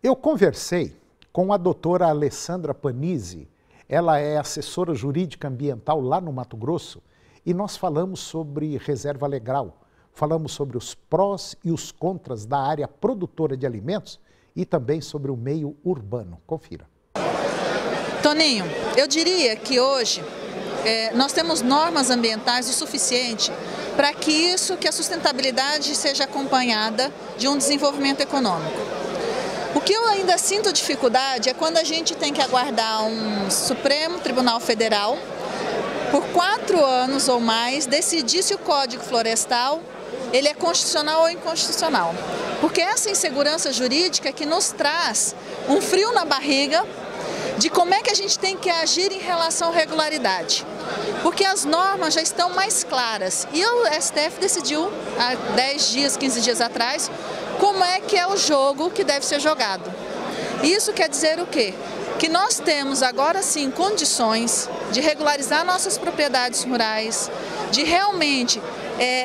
Eu conversei com a doutora Alessandra Panizzi, ela é assessora jurídica ambiental lá no Mato Grosso, e nós falamos sobre reserva legal, falamos sobre os prós e os contras da área produtora de alimentos e também sobre o meio urbano. Confira. Toninho, eu diria que hoje nós temos normas ambientais o suficiente para que a sustentabilidade seja acompanhada de um desenvolvimento econômico. O que eu ainda sinto dificuldade é quando a gente tem que aguardar um Supremo Tribunal Federal, por 4 anos ou mais, decidir se o Código Florestal ele é constitucional ou inconstitucional. Porque essa insegurança jurídica que nos traz um frio na barriga de como é que a gente tem que agir em relação à regularidade. Porque as normas já estão mais claras. E o STF decidiu, há 10 dias, 15 dias atrás, como é que é o jogo que deve ser jogado. Isso quer dizer o quê? Que nós temos agora sim condições de regularizar nossas propriedades rurais, de realmente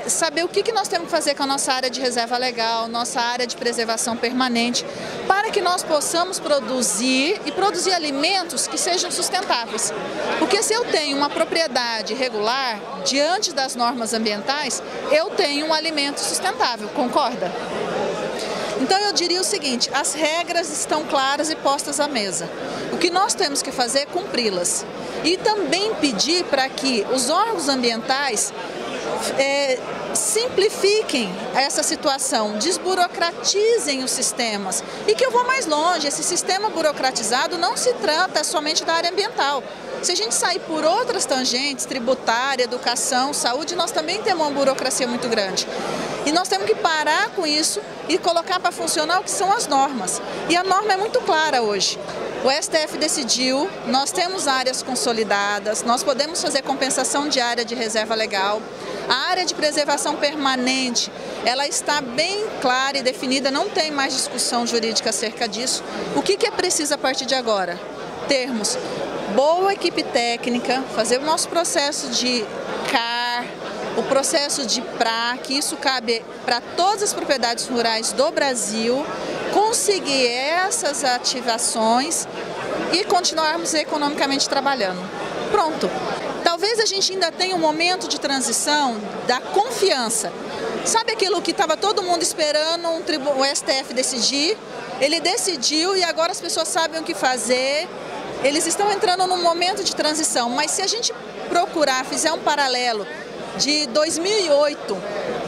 saber o que nós temos que fazer com a nossa área de reserva legal, nossa área de preservação permanente, para que nós possamos produzir alimentos que sejam sustentáveis. Porque se eu tenho uma propriedade regular, diante das normas ambientais, eu tenho um alimento sustentável, concorda? Então eu diria o seguinte, as regras estão claras e postas à mesa. O que nós temos que fazer é cumpri-las. E também pedir para que os órgãos ambientais simplifiquem essa situação, desburocratizem os sistemas. E que eu vou mais longe, esse sistema burocratizado não se trata somente da área ambiental. Se a gente sair por outras tangentes, tributária, educação, saúde, nós também temos uma burocracia muito grande. E nós temos que parar com isso e colocar para funcionar o que são as normas. E a norma é muito clara hoje. O STF decidiu, nós temos áreas consolidadas, nós podemos fazer compensação de área de reserva legal. A área de preservação permanente, ela está bem clara e definida, não tem mais discussão jurídica acerca disso. O que é preciso a partir de agora? Termos boa equipe técnica, fazer o nosso processo de CAR, o processo de PRA, que isso cabe para todas as propriedades rurais do Brasil, conseguir essas ativações e continuarmos economicamente trabalhando. Pronto. Talvez a gente ainda tenha um momento de transição da confiança. Sabe aquilo que estava todo mundo esperando o STF decidir? Ele decidiu e agora as pessoas sabem o que fazer. Eles estão entrando num momento de transição, mas se a gente procurar, fizer um paralelo de 2008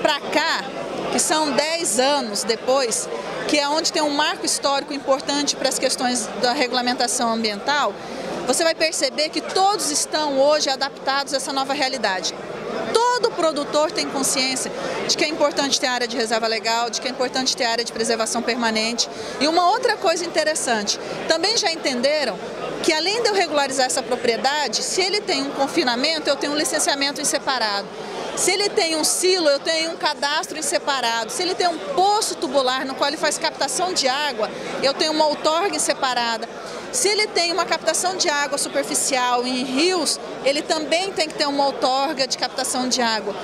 para cá, que são 10 anos depois, que é onde tem um marco histórico importante para as questões da regulamentação ambiental, você vai perceber que todos estão hoje adaptados a essa nova realidade. Todo produtor tem consciência de que é importante ter área de reserva legal, de que é importante ter área de preservação permanente. E uma outra coisa interessante, também já entenderam que além de eu regularizar essa propriedade, se ele tem um confinamento, eu tenho um licenciamento em separado. Se ele tem um silo, eu tenho um cadastro em separado. Se ele tem um poço tubular no qual ele faz captação de água, eu tenho uma outorga em separada. Se ele tem uma captação de água superficial em rios, ele também tem que ter uma outorga de captação de água.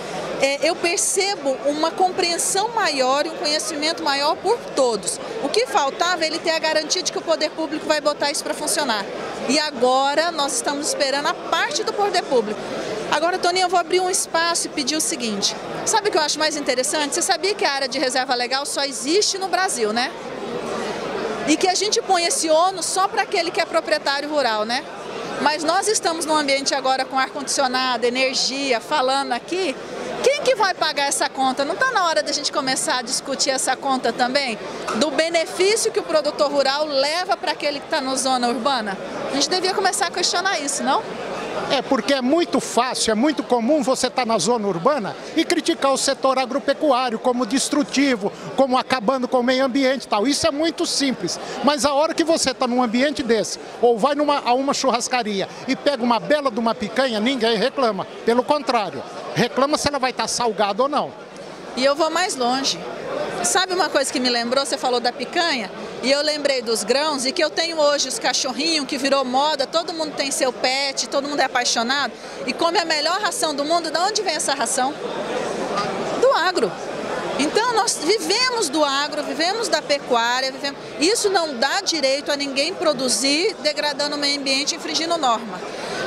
Eu percebo uma compreensão maior e um conhecimento maior por todos. O que faltava é ele ter a garantia de que o poder público vai botar isso para funcionar. E agora nós estamos esperando a parte do poder público. Agora, Toninho, eu vou abrir um espaço e pedir o seguinte. Sabe o que eu acho mais interessante? Você sabia que a área de reserva legal só existe no Brasil, né? E que a gente põe esse ônus só para aquele que é proprietário rural, né? Mas nós estamos num ambiente agora com ar-condicionado, energia, falando aqui. Quem que vai pagar essa conta? Não está na hora da gente começar a discutir essa conta também? Do benefício que o produtor rural leva para aquele que está na zona urbana? A gente devia começar a questionar isso, não? Porque é muito fácil, é muito comum você estar na zona urbana e criticar o setor agropecuário como destrutivo, como acabando com o meio ambiente e tal. Isso é muito simples, mas a hora que você está num ambiente desse, ou vai a uma churrascaria e pega uma bela de uma picanha, ninguém reclama. Pelo contrário, reclama se ela vai estar salgada ou não. E eu vou mais longe. Sabe uma coisa que me lembrou? Você falou da picanha e eu lembrei dos grãos e que eu tenho hoje os cachorrinhos que virou moda, todo mundo tem seu pet, todo mundo é apaixonado e come a melhor ração do mundo. De onde vem essa ração? Do agro. Então nós vivemos do agro, vivemos da pecuária, isso não dá direito a ninguém produzir degradando o meio ambiente, infringindo norma.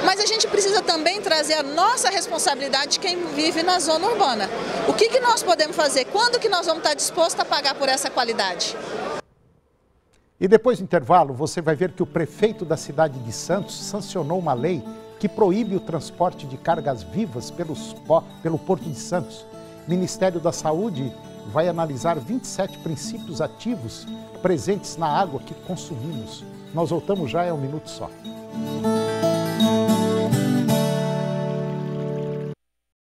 Mas a gente precisa também trazer a nossa responsabilidade de quem vive na zona urbana. O que nós podemos fazer? Quando que nós vamos estar dispostos a pagar por essa qualidade? E depois do intervalo, você vai ver que o prefeito da cidade de Santos sancionou uma lei que proíbe o transporte de cargas vivas pelo Porto de Santos. O Ministério da Saúde vai analisar 27 princípios ativos presentes na água que consumimos. Nós voltamos já, é um minuto só.